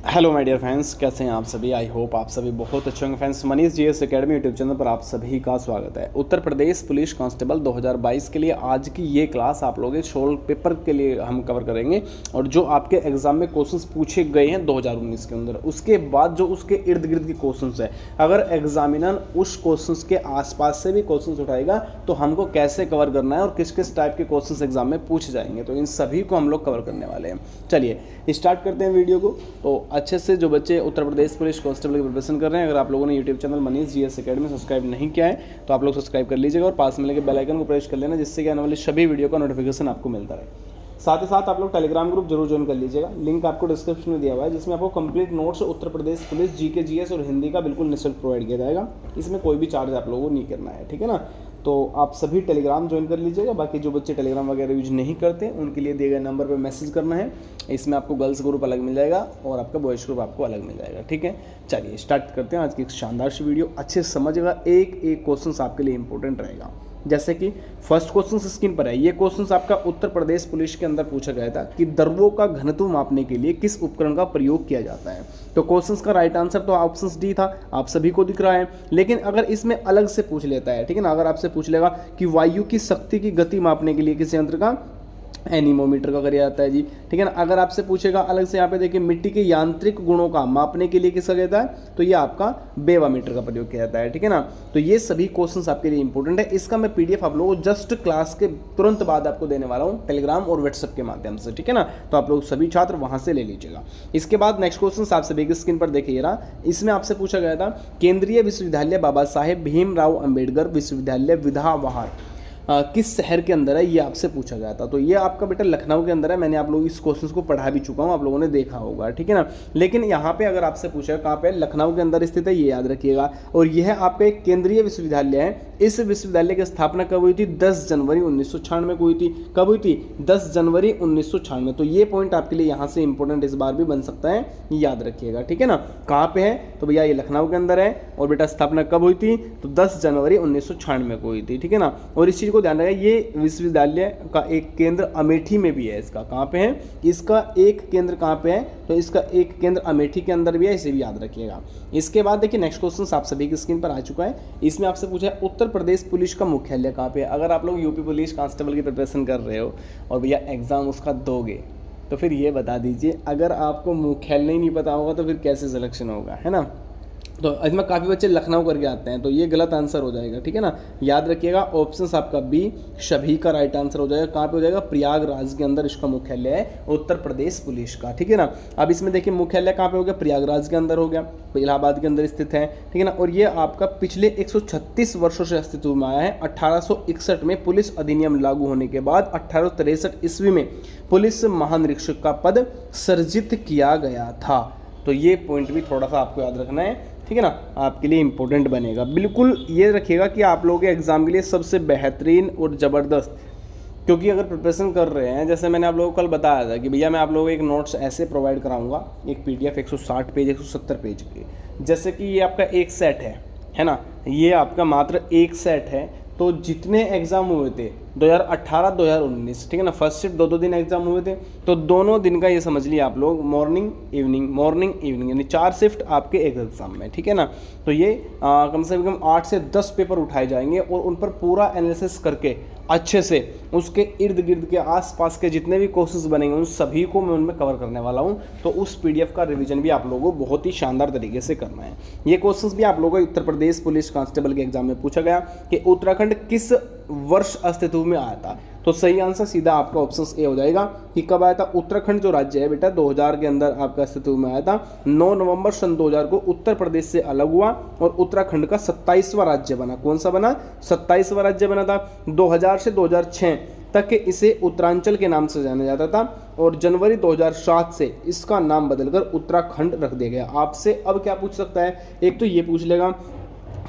Hello my dear friends, कैसे हैं आप सभी। आई होप आप सभी बहुत अच्छे होंगे। Friends, Manish GS academy YouTube channel पर आप सभी का स्वागत है। उत्तर प्रदेश पुलिस कांस्टेबल 2022 के लिए आज की ये क्लास आप लोगों के शोल पेपर के लिए हम कवर करेंगे और जो आपके एग्जाम में क्वेश्चंस पूछे गए हैं 2019 के अंदर, उसके बाद जो उसके इर्द गिर्द के क्वेश्चंस है, अगर एग्जामिनर उस क्वेश्चंस के आसपास से भी क्वेश्चंस उठाएगा तो हमको कैसे कवर करना है और किस किस टाइप के क्वेश्चंस एग्जाम में पूछे जाएंगे, तो इन सभी को हम लोग कवर करने वाले हैं। चलिए स्टार्ट करते हैं वीडियो को। तो अच्छे से जो बच्चे उत्तर प्रदेश पुलिस कांस्टेबल की प्रिपरेशन कर रहे हैं, अगर आप लोगों ने YouTube channel Manish GS academy subscribe नहीं किया है तो आप लोग सब्सक्राइब कर लीजिएगा और पास में लगे बेल आइकन को प्रेस कर लेना, जिससे कि आने वाली सभी वीडियो का नोटिफिकेशन आपको मिलता रहे। साथ ही साथ आप लोग टेलीग्राम ग्रुप जरूर ज्वाइन कर लीजिएगा, लिंक आपको डिस्क्रिप्शन में दिया हुआ है, जिसमें आपको complete notes Uttar Pradesh police GK GS और हिंदी का बिल्कुल निःशुल्क प्रोवाइड किया जाएगा। इसमें कोई भी चार्ज आप लोगों को नहीं करना है, ठीक है ना। तो आप सभी टेलीग्राम ज्वाइन कर लीजिएगा। बाकी जो बच्चे टेलीग्राम वगैरह यूज नहीं करते उनके लिए दिए गए नंबर पर मैसेज करना है। इसमें आपको गर्ल्स ग्रुप अलग मिल जाएगा और आपका बॉयज़ ग्रुप आपको अलग मिल जाएगा, ठीक है। चलिए स्टार्ट करते हैं आज की एक शानदार सी वीडियो। अच्छे से समझिएगा, एक एक क्वेश्चन आपके लिए इंपॉर्टेंट रहेगा। जैसे कि फर्स्ट क्वेश्चन स्क्रीन पर है, ये क्वेश्चन आपका उत्तर प्रदेश पुलिस के अंदर पूछा गया था कि द्रवों का घनत्व मापने के लिए किस उपकरण का प्रयोग किया जाता है। तो क्वेश्चन का राइट आंसर तो ऑप्शन डी था, आप सभी को दिख रहा है। लेकिन अगर इसमें अलग से पूछ लेता है, ठीक है ना, अगर आपसे पूछ लेगा कि वायु की शक्ति की गति मापने के लिए किस यंत्र का एनीमोमीटर का किया जाता है जी, ठीक है ना। अगर आपसे पूछेगा अलग से, यहाँ पे देखिए मिट्टी के यांत्रिक गुणों का मापने के लिए किसका कहता है, तो ये आपका बेवामीटर का प्रयोग किया जाता है, ठीक है ना। तो ये सभी क्वेश्चंस आपके लिए इंपॉर्टेंट है। इसका मैं पीडीएफ आप लोगों को जस्ट क्लास के तुरंत बाद आपको देने वाला हूँ टेलीग्राम और व्हाट्सएप के माध्यम से, ठीक है ना। तो आप लोग सभी छात्र वहां से ले लीजिएगा। इसके बाद नेक्स्ट क्वेश्चन आप सभी की स्क्रीन पर देखिए रहा, इसमें आपसे पूछा गया था केंद्रीय विश्वविद्यालय बाबा साहेब भीमराव अंबेडकर विश्वविद्यालय विधानवाहार किस शहर के अंदर है, ये आपसे पूछा गया था। तो ये आपका बेटा लखनऊ के अंदर है। मैंने आप लोग इस क्वेश्चन को पढ़ा भी चुका हूँ, आप लोगों ने देखा होगा, ठीक है ना। लेकिन यहाँ पे अगर आपसे पूछा कहाँ पे, लखनऊ के अंदर स्थित है, ये याद रखिएगा। और यह आपका एक केंद्रीय विश्वविद्यालय है। इस विश्वविद्यालय की स्थापना कब हुई थी, 10 जनवरी 1996 को हुई थी। कब हुई थी, 10 जनवरी 1996। तो ये पॉइंट आपके लिए यहाँ से इंपॉर्टेंट इस बार भी बन सकता है, याद रखिएगा, ठीक है ना। कहाँ पे है, तो भैया ये लखनऊ के अंदर है। और बेटा स्थापना कब हुई थी, तो 10 जनवरी 1996 को हुई थी, ठीक है ना। और इस चीज़ को ध्यान रखिए, ये विश्वविद्यालय का एक केंद्र अमेठी में भी है। इसका कहाँ पे है, इसका एक केंद्र कहाँ पे है, तो इसका एक केंद्र अमेठी के अंदर भी है, इसे भी याद रखिएगा। इसके बाद देखिए नेक्स्ट क्वेश्चन आप सभी की स्क्रीन पर आ चुका है। इसमें आपसे पूछा है उत्तर प्रदेश पुलिस का मुख्यालय कहाँ पे है। अगर आप लोग यूपी पुलिस कांस्टेबल की प्रिपरेशन कर रहे हो और भैया एग्जाम उसका दोगे, तो फिर ये बता दीजिए, अगर आपको मुख्यालय ही नहीं पता होगा तो फिर कैसे सिलेक्शन होगा, है ना। तो इसमें काफ़ी बच्चे लखनऊ करके आते हैं, तो ये गलत आंसर हो जाएगा, ठीक है ना। याद रखिएगा ऑप्शन आपका बी सभी का राइट आंसर हो जाएगा। कहाँ पे हो जाएगा, प्रयागराज के अंदर इसका मुख्यालय है उत्तर प्रदेश पुलिस का, ठीक है ना। अब इसमें देखिए मुख्यालय कहाँ पे हो गया, प्रयागराज के अंदर हो गया, इलाहाबाद के अंदर स्थित है, ठीक है ना। और ये आपका पिछले 136 वर्षों से अस्तित्व में आया है। 1861 में पुलिस अधिनियम लागू होने के बाद 1863 ईस्वी में पुलिस महानिरीक्षक का पद सृजित किया गया था। तो ये पॉइंट भी थोड़ा सा आपको याद रखना है, ठीक है ना, आपके लिए इंपॉर्टेंट बनेगा। बिल्कुल ये रखिएगा कि आप लोगों के एग्जाम के लिए सबसे बेहतरीन और ज़बरदस्त, क्योंकि अगर प्रिपरेशन कर रहे हैं, जैसे मैंने आप लोगों को कल बताया था कि भैया मैं आप लोगों को एक नोट्स ऐसे प्रोवाइड कराऊंगा, एक पीडीएफ 160 पेज 170 पेज की, जैसे कि ये आपका एक सेट है ना, ये आपका मात्र एक सेट है। तो जितने एग्ज़ाम हुए थे 2018 2019, ठीक है ना, फर्स्ट शिफ्ट 2-2 दिन एग्जाम हुए थे, तो दोनों दिन का ये समझ लिया आप लोग, मॉर्निंग इवनिंग यानी 4 शिफ्ट आपके एक एग्जाम में, ठीक है ना। तो ये कम से कम 8 से 10 पेपर उठाए जाएंगे और उन पर पूरा एनालिसिस करके अच्छे से उसके इर्द गिर्द के आसपास के जितने भी क्वेश्चंस बनेंगे उन सभी को मैं उनमें कवर करने वाला हूं। तो उस पीडीएफ का रिवीजन भी आप लोगों को बहुत ही शानदार तरीके से करना है। ये क्वेश्चंस भी आप लोगों को उत्तर प्रदेश पुलिस कांस्टेबल के एग्जाम में पूछा गया कि उत्तराखंड किस वर्ष अस्तित्व में आया था। तो सही आंसर सीधा आपका ऑप्शन ए हो जाएगा कि कब आया था। उत्तराखंड जो राज्य है बेटा 2000 के अंदर आपका अस्तित्व में आया था। 9 नवंबर सन 2000 को उत्तर प्रदेश से अलग हुआ और उत्तराखंड का 27वां राज्य बना। कौन सा बना, 27वां राज्य बना था। 2000 से 2006 तक इसे उत्तरांचल के नाम से जाना जाता था और जनवरी 2007 से इसका नाम बदलकर उत्तराखंड रख दिया गया। आपसे अब क्या पूछ सकता है, एक तो ये पूछ लेगा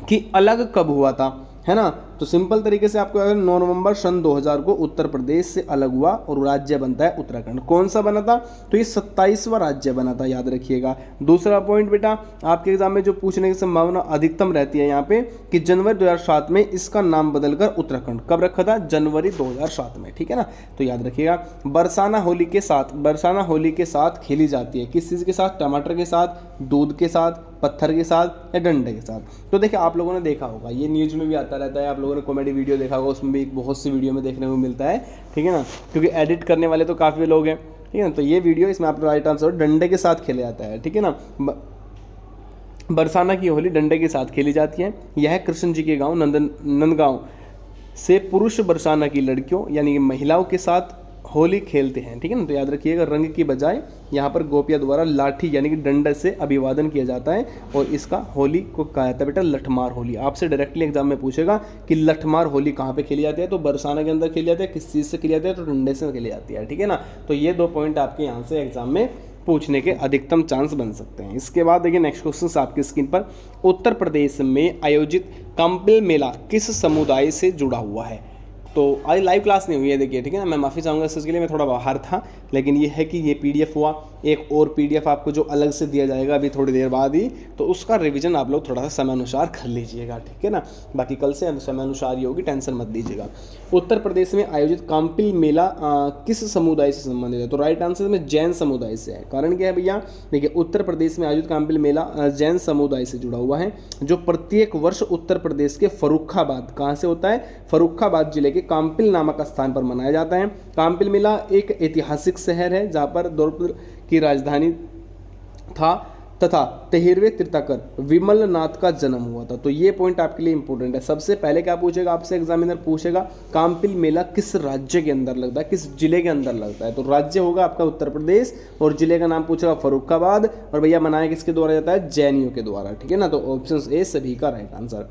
कि अलग कब हुआ था, है ना। तो तो सिंपल तरीके से आपको अगर 9 नवंबर सन 2000 को उत्तर प्रदेश से अलग हुआ और राज्य बनता है उत्तराखंड। कौन सा बना था? तो ये 27वां राज्य बना था, याद रखिएगा। दूसरा पॉइंट बेटा आपके एग्जाम में जो पूछने की संभावना अधिकतम रहती है यहाँ पे कि जनवरी 2007 में इसका नाम बदलकर उत्तराखंड कब रखा था? जनवरी 2007 में, ठीक है ना। तो याद रखिएगा। बरसाना होली के साथ खेली जाती है, किस चीज़ के साथ? टमाटर के साथ, दूध के साथ, पत्थर के साथ या डंडे के साथ। तो देखिए आप लोगों ने देखा होगा, ये न्यूज़ में भी आता रहता है, आप लोगों ने कॉमेडी वीडियो देखा होगा, उसमें भी बहुत सी वीडियो में देखने को मिलता है, ठीक है ना, क्योंकि एडिट करने वाले तो काफ़ी लोग हैं, ठीक है ना। तो ये वीडियो, इसमें आप राइट आंसर डंडे के साथ खेला जाता है, ठीक है ना। बरसाना की होली डंडे के साथ खेली जाती है। यह कृष्ण जी के गाँव नंदगांव से पुरुष बरसाना की लड़कियों यानी महिलाओं के साथ होली खेलते हैं, ठीक है ना। तो याद रखिएगा, रंग की बजाय यहाँ पर गोपिया द्वारा लाठी यानी कि डंडे से अभिवादन किया जाता है और इसका होली को कहा जाता है बेटा लठमार होली। आपसे डायरेक्टली एग्जाम में पूछेगा कि लठमार होली कहाँ पे खेली जाती है, तो बरसाना के अंदर खेली जाती है। किस चीज़ से खेली जाती है? तो डंडे से खेली जाती है, ठीक है ना। तो ये 2 पॉइंट आपके यहाँ से एग्जाम में पूछने के अधिकतम चांस बन सकते हैं। इसके बाद देखिए नेक्स्ट क्वेश्चन आपकी स्क्रीन पर, उत्तर प्रदेश में आयोजित काम्पिल मेला किस समुदाय से जुड़ा हुआ है? तो आज लाइव क्लास नहीं हुई है, देखिए, ठीक है ना। मैं माफ़ी चाहूँगा इस चीज़ के लिए, मैं थोड़ा बाहर था, लेकिन ये है कि ये पीडीएफ हुआ, एक और पीडीएफ आपको जो अलग से दिया जाएगा अभी थोड़ी देर बाद ही, तो उसका रिवीजन आप लोग थोड़ा सा समय अनुसार कर लीजिएगा, ठीक है ना। बाकी कल से समय अनुसार ही होगी, टेंशन मत लीजिएगा। उत्तर प्रदेश में आयोजित काम्पिल मेला किस समुदाय से संबंधित है? तो राइट आंसर में जैन समुदाय से है। कारण क्या है भैया? देखिए, उत्तर प्रदेश में आयोजित काम्पिल मेला जैन समुदाय से जुड़ा हुआ है, जो प्रत्येक वर्ष उत्तर प्रदेश के फर्रुखाबाद, कहाँ से होता है? फर्रुखाबाद जिले के काम्पिल नामक स्थान पर मनाया जाता है। काम्पिल मेला एक ऐतिहासिक शहर है जहाँ पर दौलतपुर की राजधानी था तथा 13वें तीर्थंकर विमल नाथ का जन्म हुआ था। तो ये पॉइंट आपके लिए इंपॉर्टेंट है। सबसे पहले क्या पूछेगा आपसे एग्जामिनर? पूछेगा काम्पिल मेला किस राज्य के अंदर लगता है, किस जिले के अंदर लगता है? तो राज्य होगा आपका उत्तर प्रदेश और जिले का नाम पूछेगा फर्रुखाबाद, और भैया मनाया किसके द्वारा जाता है? जैनियों के द्वारा, ठीक है ना। तो ऑप्शन ए सभी का राइट आंसर।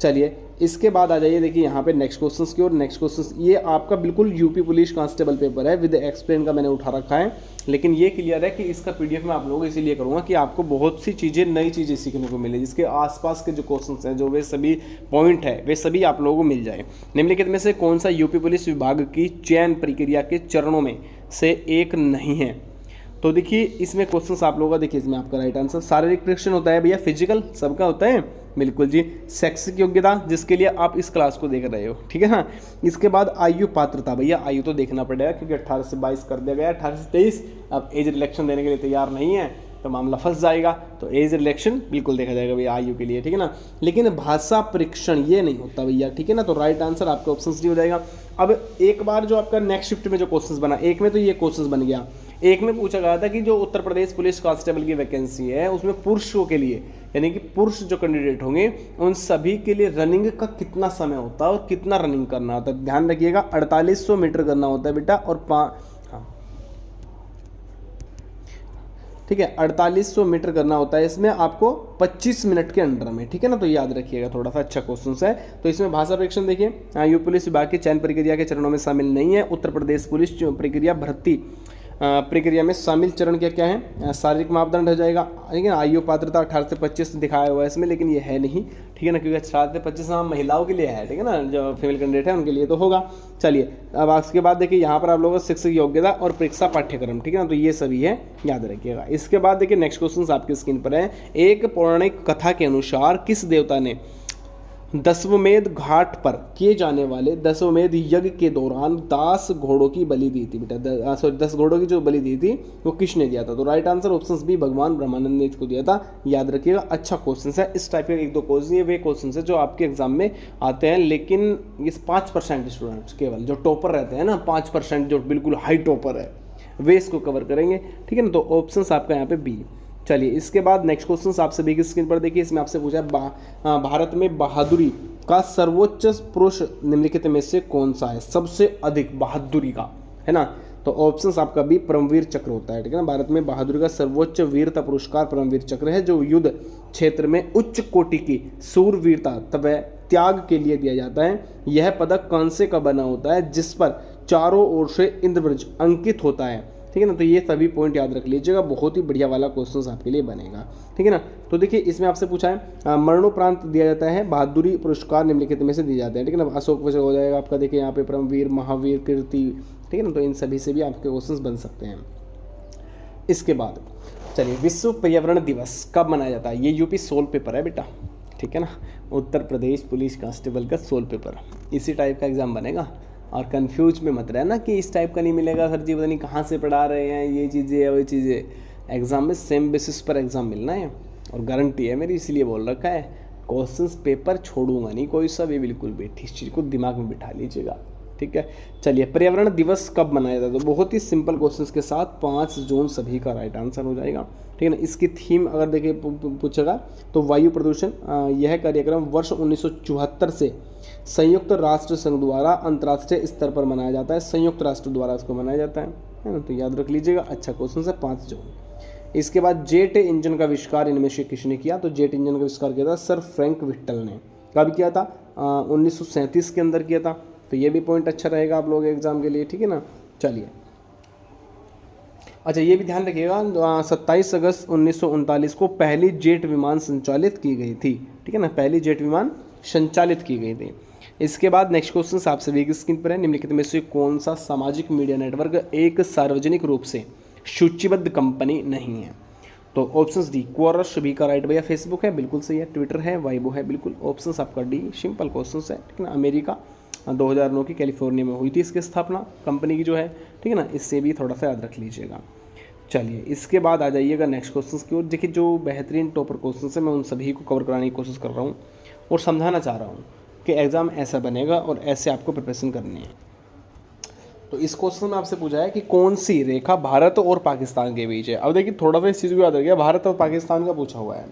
चलिए इसके बाद आ जाइए, देखिए यहाँ पे नेक्स्ट क्वेश्चंस की ओर। नेक्स्ट क्वेश्चन ये आपका बिल्कुल यूपी पुलिस कांस्टेबल पेपर है, विद एक्सप्लेन का मैंने उठा रखा है, लेकिन ये क्लियर है कि इसका पीडीएफ मैं आप लोगों को इसीलिए करूँगा कि आपको बहुत सी चीज़ें, नई चीज़ें सीखने को मिले, जिसके आसपास के जो क्वेश्चंस हैं, जो वे सभी पॉइंट है, वे सभी आप लोगों को मिल जाए। निम्नलिखित में से कौन सा यूपी पुलिस विभाग की चयन प्रक्रिया के चरणों में से एक नहीं है? तो देखिए इसमें क्वेश्चंस आप लोगों का, देखिए इसमें आपका राइट आंसर शारीरिक परीक्षण होता है भैया, फिजिकल सबका होता है, बिल्कुल जी। शैक्षिक योग्यता जिसके लिए आप इस क्लास को देख रहे हो, ठीक है ना। इसके बाद आयु पात्रता, भैया आयु तो देखना पड़ेगा क्योंकि 18 से 22 कर दिया गया, 18 से 23। अब एज रिलेक्शन देने के लिए तैयार नहीं है तो मामला फंस जाएगा, तो एज रिलेक्शन बिल्कुल देखा जाएगा भैया आयु के लिए, ठीक है ना। लेकिन भाषा परीक्षण ये नहीं होता भैया, ठीक है ना। तो राइट आंसर आपका ऑप्शन डी हो जाएगा। अब एक बार जो आपका नेक्स्ट शिफ्ट में जो क्वेश्चंस बना, एक में तो ये क्वेश्चंस बन गया, एक में पूछा गया था कि जो उत्तर प्रदेश पुलिस कांस्टेबल की वैकेंसी है उसमें पुरुषों के लिए, यानी कि पुरुष जो कैंडिडेट होंगे उन सभी के लिए रनिंग का कितना समय होता है और कितना रनिंग करना होता है? ध्यान रखिएगा, 4800 मीटर करना होता है बेटा, और ठीक है 4800 मीटर करना होता है, इसमें आपको 25 मिनट के अंडर में, ठीक है ना। तो याद रखिएगा, थोड़ा सा अच्छा क्वेश्चन है। तो इसमें भाषा परीक्षण देखिए, यूपी पुलिस विभाग के चयन प्रक्रिया के चरणों में शामिल नहीं है। उत्तर प्रदेश पुलिस प्रक्रिया भर्ती प्रक्रिया में शामिल चरण क्या क्या है? शारीरिक मापदंड हो जाएगा, ठीक है ना। आयु पात्रता 18 से 25 दिखाया हुआ है इसमें, लेकिन ये है नहीं, ठीक है ना, क्योंकि 18 से 25 महिलाओं के लिए है, ठीक है ना, जो फीमेल कैंडिडेट है उनके लिए तो होगा। चलिए अब उसके बाद देखिए यहाँ पर आप लोगों को शिक्षक योग्यता और परीक्षा पाठ्यक्रम, ठीक है ना, तो ये सभी है, याद रखिएगा। इसके बाद देखिए नेक्स्ट क्वेश्चन आपकी स्क्रीन पर है। एक पौराणिक कथा के अनुसार किस देवता ने दशवमेध घाट पर किए जाने वाले दशवमेध यज्ञ के दौरान 10 घोड़ों की बलि दी थी बेटा? 10 घोड़ों की जो बलि दी थी वो किसने दिया था? तो राइट आंसर ऑप्शन बी, भगवान ब्रह्मानंद ने इसको दिया था, याद रखिएगा। अच्छा क्वेश्चन है, इस टाइप के 1-2 क्वेश्चन, ये वे क्वेश्चन है जो आपके एग्जाम में आते हैं, लेकिन इस 5% स्टूडेंट्स केवल जो टॉपर रहते हैं ना, 5% जो बिल्कुल हाई टॉपर है, वे इसको कवर करेंगे, ठीक है ना। तो ऑप्शन आपका यहाँ पे बी। चलिए इसके बाद नेक्स्ट क्वेश्चन आप सभी की स्क्रीन पर देखिए, इसमें आपसे पूछा है भारत में बहादुरी का सर्वोच्च पुरुष निम्नलिखित में से कौन सा है? सबसे अधिक बहादुरी का, है ना। तो ऑप्शंस आपका भी परमवीर चक्र होता है, ठीक है ना। भारत में बहादुरी का सर्वोच्च वीरता पुरस्कार परमवीर चक्र है, जो युद्ध क्षेत्र में उच्च कोटि की सूरवीरता तथा त्याग के लिए दिया जाता है। यह पदक कांसे का बना होता है, जिस पर चारों ओर से इंद्रवज्र अंकित होता है। ठीक है ना। तो ये सभी पॉइंट याद रख लीजिएगा, बहुत ही बढ़िया वाला क्वेश्चन आपके लिए बनेगा, ठीक है ना। तो देखिए इसमें आपसे पूछा है मरणोपरांत दिया जाता है, बहादुरी पुरस्कार निम्नलिखित में से दिए जाते हैं, ठीक है ना। अशोक वचक हो जाएगा आपका, देखिए यहाँ पे परमवीर, महावीर, कीर्ति, ठीक है ना। तो इन सभी से भी आपके क्वेश्चन बन सकते हैं। इसके बाद चलिए, विश्व पर्यावरण दिवस कब मनाया जाता है? ये यूपी सोल पेपर है बेटा, ठीक है ना। उत्तर प्रदेश पुलिस कांस्टेबल का सोल पेपर, इसी टाइप का एग्जाम बनेगा। और कंफ्यूज में मत रहना कि इस टाइप का नहीं मिलेगा सर जी, पता नहीं कहाँ से पढ़ा रहे हैं, ये चीज़ें या वो चीज़ें। एग्जाम में सेम बेसिस पर एग्जाम मिलना है और गारंटी है मेरी, इसलिए बोल रखा है। क्वेश्चंस पेपर छोड़ूंगा नहीं कोई सा भी, बिल्कुल भी। इस चीज़ को दिमाग में बिठा लीजिएगा, ठीक है। चलिए, पर्यावरण दिवस कब मनाया जाता है? तो बहुत ही सिंपल क्वेश्चंस के साथ 5 जून सभी का राइट आंसर हो जाएगा, ठीक है ना। इसकी थीम अगर देखिए पूछेगा तो वायु प्रदूषण। यह कार्यक्रम वर्ष 1974 से संयुक्त राष्ट्र संघ द्वारा अंतर्राष्ट्रीय स्तर पर मनाया जाता है, संयुक्त राष्ट्र द्वारा इसको मनाया जाता है ना। तो याद रख लीजिएगा, अच्छा क्वेश्चन है, 5 जून। इसके बाद जेट इंजन का आविष्कार इनमें से किसने किया? तो जेट इंजन का आविष्कार किया था सर फ्रैंक विट्टल ने। कब किया था? 1937 के अंदर किया था। तो ये भी पॉइंट अच्छा रहेगा आप लोग एग्जाम के लिए, ठीक है ना। चलिए, अच्छा ये भी ध्यान रखिएगा, 27 अगस्त 1939 को पहली जेट विमान संचालित की गई थी, ठीक है ना। पहली जेट विमान संचालित की गई थी। इसके बाद नेक्स्ट क्वेश्चन आप सभी की स्क्रीन पर है, निम्नलिखित में से कौन सा सामाजिक मीडिया नेटवर्क एक सार्वजनिक रूप से सूचीबद्ध कंपनी नहीं है? तो ऑप्शंस डी, क्वारस सभी का राइट भैया, फेसबुक है बिल्कुल सही है, ट्विटर है, वाइबो है बिल्कुल। ऑप्शंस आपका डी, सिंपल क्वेश्चंस है, ठीक है ना। अमेरिका 2009 की कैलिफोर्निया में हुई थी इसकी स्थापना कंपनी की जो है, ठीक है ना। इससे भी थोड़ा सा याद रख लीजिएगा। चलिए, इसके बाद आ जाइएगा नेक्स्ट क्वेश्चन की ओर। देखिए जो बेहतरीन टॉपर क्वेश्चन है मैं उन सभी को कवर कराने की कोशिश कर रहा हूँ और समझाना चाह रहा हूँ कि एग्ज़ाम ऐसा बनेगा और ऐसे आपको प्रिपरेशन करनी है। तो इस क्वेश्चन में आपसे पूछा है कि कौन सी रेखा भारत और पाकिस्तान के बीच है। अब देखिए थोड़ा सा इस चीज़ को याद रखिए, भारत और पाकिस्तान का पूछा हुआ है,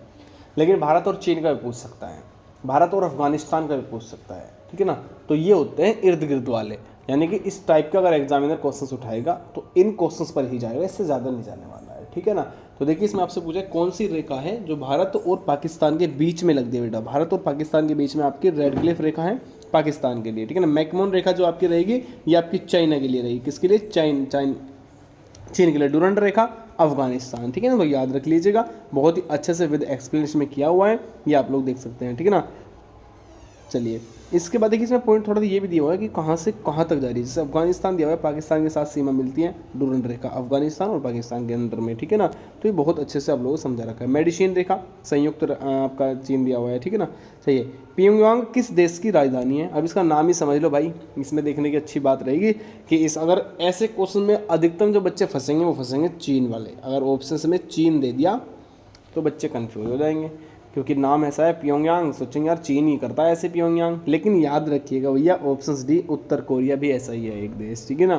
लेकिन भारत और चीन का भी पूछ सकता है, भारत और अफगानिस्तान का भी पूछ सकता है, ठीक है ना। तो ये होते हैं इर्द गिर्द वाले, यानी कि इस टाइप का अगर एग्जामिनर क्वेश्चंस उठाएगा तो इन क्वेश्चंस पर ही जाएगा, इससे ज़्यादा नहीं जाने वाला है, ठीक है ना। तो देखिए इसमें आपसे पूछा कौन सी रेखा है जो भारत और पाकिस्तान के बीच में लगती है बेटा। भारत और पाकिस्तान के बीच में आपकी रेड क्लिफ रेखा है पाकिस्तान के लिए, ठीक है ना। मैकमोहन रेखा जो आपकी रहेगी ये आपकी चाइना के लिए रहेगी, किसके लिए? चीन के लिए। डुरंड रेखा अफगानिस्तान, ठीक है ना। तो याद रख लीजिएगा, बहुत ही अच्छे से विद एक्सप्लेनेशन में किया हुआ है, ये आप लोग देख सकते हैं, ठीक है ना। चलिए, इसके बाद देखिए इसमें पॉइंट थोड़ा सा ये भी दिया हुआ है कि कहाँ से कहाँ तक जा रही है। जैसे अफगानिस्तान दिया हुआ है, पाकिस्तान के साथ सीमा मिलती है डुरंड रेखा अफगानिस्तान और पाकिस्तान के अंदर में, ठीक है ना। तो ये बहुत अच्छे से आप लोगों को समझा रखा है। मेडिसिन रेखा संयुक्त आपका चीन दिया हुआ है, ठीक है ना। सही है। प्योंगयांग किस देश की राजधानी है? अब इसका नाम ही समझ लो भाई, इसमें देखने की अच्छी बात रहेगी कि इस अगर ऐसे क्वेश्चन में अधिकतम जो बच्चे फंसेंगे वो फंसेंगे चीन वाले। अगर ऑप्शन में चीन दे दिया तो बच्चे कन्फ्यूज हो जाएंगे, क्योंकि नाम ऐसा है प्योंगयांग, सोचेंगे यार चीन ही करता है ऐसे प्योंगयांग। लेकिन याद रखिएगा भैया, ऑप्शंस डी, उत्तर कोरिया भी ऐसा ही है एक देश, ठीक है ना।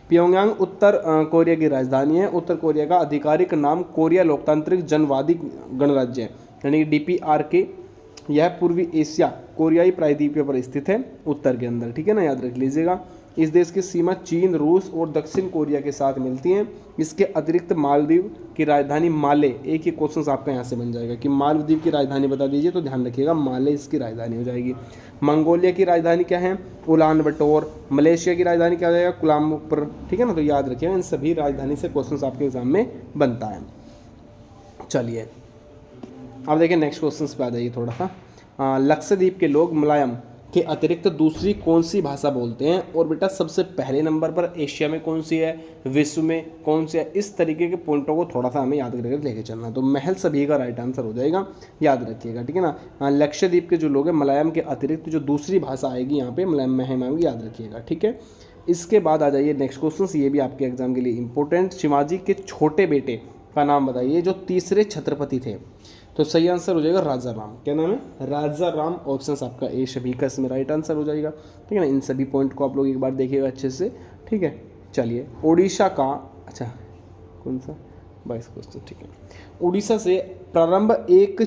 प्योंगयांग उत्तर कोरिया की राजधानी है। उत्तर कोरिया का आधिकारिक नाम कोरिया लोकतांत्रिक जनवादी गणराज्य है, यानी कि DPRK। यह पूर्वी एशिया कोरियाई प्रायद्वीप पर स्थित है, उत्तर के अंदर, ठीक है ना। याद रख लीजिएगा, इस देश की सीमा चीन, रूस और दक्षिण कोरिया के साथ मिलती हैं। इसके अतिरिक्त मालदीव की राजधानी माले, एक ही क्वेश्चन आपका यहाँ से बन जाएगा कि मालदीव की राजधानी बता दीजिए, तो ध्यान रखिएगा माले इसकी राजधानी हो जाएगी। मंगोलिया की राजधानी क्या है? उलान बटोर। मलेशिया की राजधानी क्या हो जाएगा? कुलालमपुर, ठीक है ना। तो याद रखिएगा, इन सभी राजधानी से क्वेश्चन आपके एग्जाम में बनता है। चलिए, अब देखिए नेक्स्ट क्वेश्चन पे आ जाइए थोड़ा सा। लक्षद्वीप के लोग मलयालम के अतिरिक्त दूसरी कौन सी भाषा बोलते हैं? और बेटा सबसे पहले नंबर पर एशिया में कौन सी है, विश्व में कौन सी है? इस तरीके के पॉइंटों को थोड़ा सा हमें याद करके लेके चलना। तो महल सभी का राइट आंसर हो जाएगा, याद रखिएगा, ठीक है ना। लक्षद्वीप के जो लोग हैं मलयालम के अतिरिक्त जो दूसरी भाषा आएगी यहाँ पे मलयालम में आएगी, याद रखिएगा, ठीक है। इसके बाद आ जाइए नेक्स्ट क्वेश्चन, ये भी आपके एग्जाम के लिए इंपॉर्टेंट। शिवाजी के छोटे बेटे का नाम बताइए जो तीसरे छत्रपति थे। तो सही आंसर हो जाएगा राजा राम। क्या नाम है? राजा राम। ऑप्शन आपका ए सभी का इसमें राइट आंसर हो जाएगा, ठीक है ना। इन सभी पॉइंट को आप लोग एक बार देखिएगा अच्छे से, ठीक है। चलिए, उड़ीसा का, अच्छा कौन सा 22 क्वेश्चन, ठीक है। उड़ीसा से प्रारंभ एक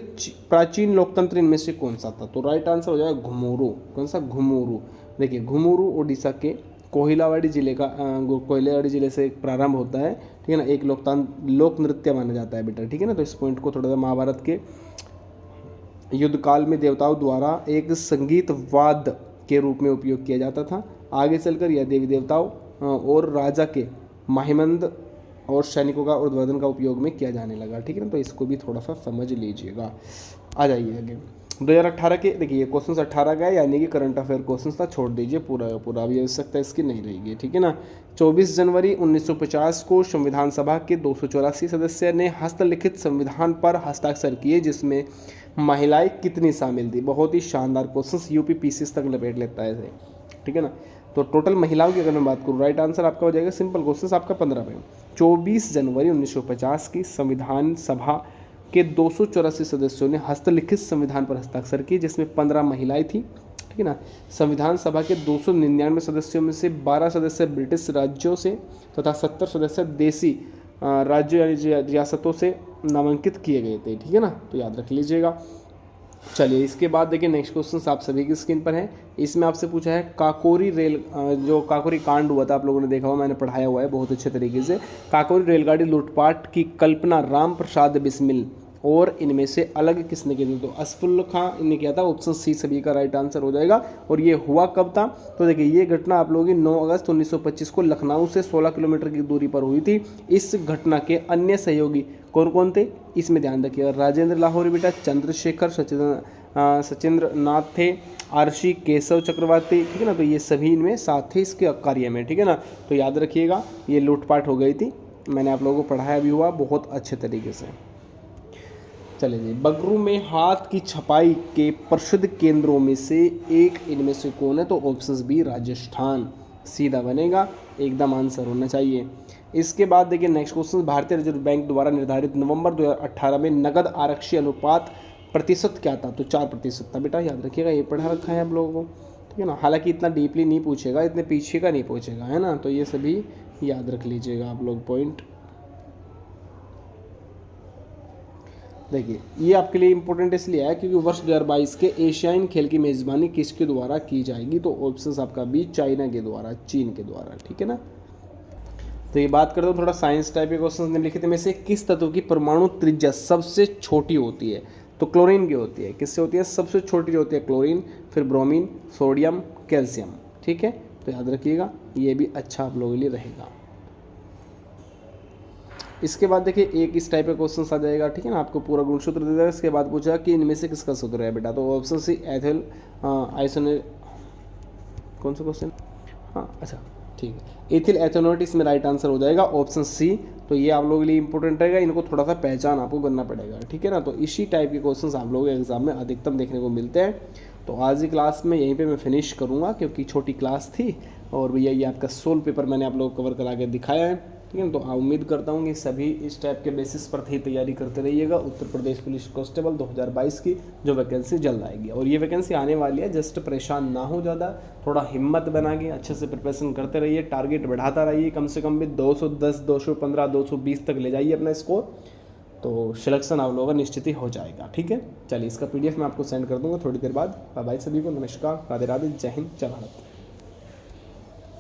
प्राचीन लोकतंत्र इनमें से कौन सा था? तो राइट आंसर हो जाएगा घुमूरू। कौन सा? घुमूरू। देखिए घुमूरू उड़ीसा के कोहिलावाड़ी जिले का, कोहिलावाड़ी जिले से प्रारंभ होता है, ठीक है ना। एक लोक नृत्य माना जाता है बेटा, ठीक है ना। तो इस पॉइंट को थोड़ा सा महाभारत के युद्ध काल में देवताओं द्वारा एक संगीत वाद्य के रूप में उपयोग किया जाता था। आगे चलकर यह देवी देवताओं और राजा के महिमंद और सैनिकों का ऊर्ध्वगमन का उपयोग में किया जाने लगा। ठीक है ना, तो इसको भी थोड़ा सा समझ लीजिएगा। आ जाइए आगे। 2018 के देखिए क्वेश्चन 18 का है, यानी कि करंट अफेयर क्वेश्चन था, छोड़ दीजिए पूरा पूरा, अभी आवश्यकता इसकी नहीं रहेगी। ठीक है ना। 24 जनवरी 1950 को संविधान सभा के 284 सदस्य ने हस्तलिखित संविधान पर हस्ताक्षर किए, जिसमें महिलाएं कितनी शामिल थी। बहुत ही शानदार क्वेश्चन, यूपी पीसीएस तक लपेट लेता है इसे। ठीक है ना। तो टोटल महिलाओं की अगर मैं बात करूँ, राइट आंसर आपका हो जाएगा, सिंपल क्वेश्चन आपका 15 पे। 24 जनवरी 1950 की संविधान सभा के 284 सदस्यों ने हस्तलिखित संविधान पर हस्ताक्षर किए, जिसमें 15 महिलाएं थी। ठीक है ना। संविधान सभा के 299 सदस्यों में से 12 सदस्य ब्रिटिश राज्यों से तथा 70 सदस्य देसी राज्यों यानी रियासतों से नामांकित किए गए थे। ठीक है ना, तो याद रख लीजिएगा। चलिए इसके बाद देखिए नेक्स्ट क्वेश्चन आप सभी की स्क्रीन पर है। इसमें आपसे पूछा है काकोरी रेल, जो काकोरी कांड हुआ था आप लोगों ने देखा हुआ, मैंने पढ़ाया हुआ है बहुत अच्छे तरीके से। काकोरी रेलगाड़ी लूटपाट की कल्पना राम प्रसाद बिस्मिल और इनमें से अलग किसने की थी। तो असफुल्ला खां ने किया था, ऑप्शन सी सभी का राइट आंसर हो जाएगा। और ये हुआ कब था, तो देखिए ये घटना आप लोगों की 9 अगस्त 1925 को लखनऊ से 16 किलोमीटर की दूरी पर हुई थी। इस घटना के अन्य सहयोगी कौन कौन थे, इसमें ध्यान रखिएगा। राजेंद्र लाहौरी बेटा, चंद्रशेखर सचिंद्र नाथ थे, आरशी केशव चक्रवर्ती। ठीक है ना, तो ये सभी इनमें साथ थे इसके कार्य में। ठीक है ना, तो याद रखिएगा ये लूटपाट हो गई थी, मैंने आप लोगों को पढ़ाया भी हुआ बहुत अच्छे तरीके से। चलिए जी, बगरू में हाथ की छपाई के प्रसिद्ध केंद्रों में से एक इनमें से कौन है, तो ऑप्शन बी राजस्थान सीधा बनेगा, एकदम आंसर होना चाहिए। इसके बाद देखिए नेक्स्ट क्वेश्चन, भारतीय रिजर्व बैंक द्वारा निर्धारित नवंबर 2018 में नकद आरक्षी अनुपात प्रतिशत क्या था, तो 4% था बेटा, याद रखिएगा, ये पढ़ा रखा है आप लोगों को। ठीक है ना, हालांकि इतना डीपली नहीं पूछेगा, इतने पीछे का नहीं पूछेगा, है ना, तो ये सभी याद रख लीजिएगा आप लोग पॉइंट। देखिए ये आपके लिए इंपॉर्टेंट इसलिए है क्योंकि वर्ष 2022 के एशियाई खेल की मेज़बानी किसके द्वारा की जाएगी, तो ऑप्शंस आपका बी चाइना के द्वारा, चीन के द्वारा। ठीक है ना। तो ये बात करते हैं थोड़ा साइंस टाइप के क्वेश्चन निम्नलिखित में से किस तत्व की परमाणु त्रिज्या सबसे छोटी होती है, तो क्लोरीन की होती है। किससे होती है, सबसे छोटी जो होती है क्लोरीन, फिर ब्रोमीन, सोडियम, कैल्शियम। ठीक है, तो याद रखिएगा ये भी अच्छा आप लोगों के लिए रहेगा। इसके बाद देखिए एक इस टाइप का क्वेश्चन आ जाएगा। ठीक है ना, आपको पूरा गुणसूत्र दे देगा। इसके बाद पूछा कि इनमें से किसका सूत्र है बेटा, तो ऑप्शन सी एथिल आइसोने, कौन सा क्वेश्चन, हाँ अच्छा ठीक है, एथिल एथेनोएट इसमें राइट आंसर हो जाएगा, ऑप्शन सी। तो ये आप लोगों के लिए इंपॉर्टेंट रहेगा, इनको थोड़ा सा पहचान आपको करना पड़ेगा। ठीक है ना, तो इसी टाइप के क्वेश्चन आप लोगों के एग्जाम में अधिकतम देखने को मिलते हैं। तो आज की क्लास में यहीं पे मैं फिनिश करूँगा क्योंकि छोटी क्लास थी, और भैया ये आपका 16 पेपर मैंने आप लोगों को कवर करा के दिखाया है। ठीक है, तो उम्मीद करता हूँ कि सभी इस टाइप के बेसिस पर ही तैयारी करते रहिएगा। उत्तर प्रदेश पुलिस कांस्टेबल 2022 की जो वैकेंसी जल्द आएगी, और ये वैकेंसी आने वाली है, जस्ट परेशान ना हो ज़्यादा, थोड़ा हिम्मत बना के अच्छे से प्रिपरेशन करते रहिए, टारगेट बढ़ाता रहिए, कम से कम भी 210, 215, 220 तक ले जाइए अपना स्कोर, तो सिलेक्शन आप लोगों का निश्चित ही हो जाएगा। ठीक है, चलिए इसका PDF मैं आपको सेंड कर दूँगा थोड़ी देर बाद। बाय बाय सभी को, नमस्कार, राधे राधे, जय हिंद, जय भारत।